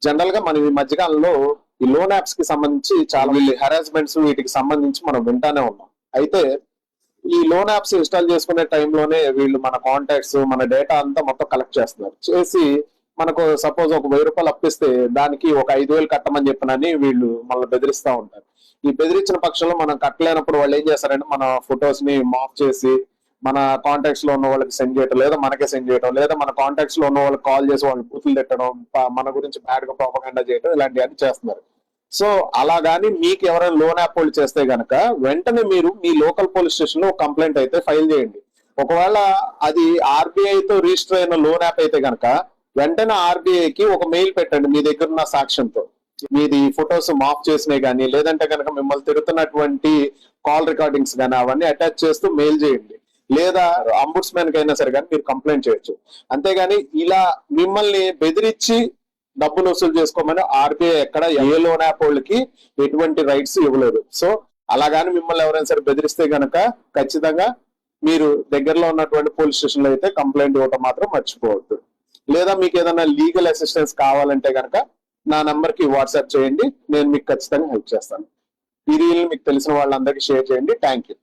General గా మనం ఈ మధ్యకాలంలో ఈ లోన్ యాప్స్ కి సంబంధించి చాలా వీళ్ళు హెరాస్మెంట్స్ వీటికి సంబంధించి మనం వింటానే ఉన్నాం. అయితే ఈ లోన్ యాప్స్ ఇన్స్టాల్ చేసుకునే టైంలోనే వీళ్ళు మన కాంటాక్ట్స్ మన డేటా అంతా మొత్తం కలెక్ట్ చేస్తున్నారు. చేసి మనకు సపోజ్ ఒక 1000 రూపాయలు అప్పిస్తే దానికి ఒక 5000 కట్టమని చెప్పినని వీళ్ళు మనల్ని బెదిరిస్తూ ఉంటారు. ఈ బెదిరించిన పక్షంలో మనం కట్టలేనప్పుడు వాళ్ళు ఏం చేస్తారంటే మన ఫొటోస్ ని మాఫ్ చేసి మన కాంటాక్ట్స్ లో ఉన్న వాళ్ళకి సెండ్ చేయడం, లేదా మనకే సెండ్ చేయడం, లేదా మన కాంటాక్ట్స్ లో ఉన్న వాళ్ళకి కాల్ చేసి వాళ్ళు బూతులు తిట్టడం, మన గురించి బ్యాడ్ గా ప్రాపగండా చేయడం, ఇలాంటివన్నీ చేస్తున్నారు. సో అలా గానీ మీకు ఎవరైనా లోన్ యాప్ వాళ్ళు చేస్తే గనక వెంటనే మీరు మీ లోకల్ పోలీస్ స్టేషన్ లో కంప్లైంట్ అయితే ఫైల్ చేయండి. ఒకవేళ అది ఆర్బీఐ తో రిజిస్టర్ అయిన లోన్ యాప్ అయితే గనక వెంటనే ఆర్బీఐకి ఒక మెయిల్ పెట్టండి మీ దగ్గర ఉన్న సాక్ష్యంతో. మీది ఫొటోస్ మాఫ్ చేసినాయి కానీ, లేదంటే కనుక మిమ్మల్ని తిరుగుతున్నటువంటి కాల్ రికార్డింగ్స్ కానీ అవన్నీ అటాచ్ చేస్తూ మెయిల్ చేయండి. లేదా అంబుడ్స్మెన్ కి అయినా సరే కానీ మీరు కంప్లైంట్ చేయొచ్చు. అంతేగాని ఇలా మిమ్మల్ని బెదిరించి డబ్బులు వసూలు చేసుకోమని ఆర్బీఐ ఎక్కడ ఏ లోన్ యాప్ వాళ్ళకి ఎటువంటి రైట్స్ ఇవ్వలేదు. సో అలాగాని మిమ్మల్ని ఎవరైనా సరే బెదిరిస్తే గనక ఖచ్చితంగా మీరు దగ్గరలో ఉన్నటువంటి పోలీస్ స్టేషన్ లో అయితే కంప్లైంట్ ఇవ్వటం మాత్రం మర్చిపోవద్దు. లేదా మీకు ఏదైనా లీగల్ అసిస్టెన్స్ కావాలంటే గనక నా నంబర్ కి వాట్సాప్ చేయండి, నేను మీకు ఖచ్చితంగా హెల్ప్ చేస్తాను. ఈ రీల్ మీకు తెలిసిన వాళ్ళందరికీ షేర్ చేయండి. Thank you.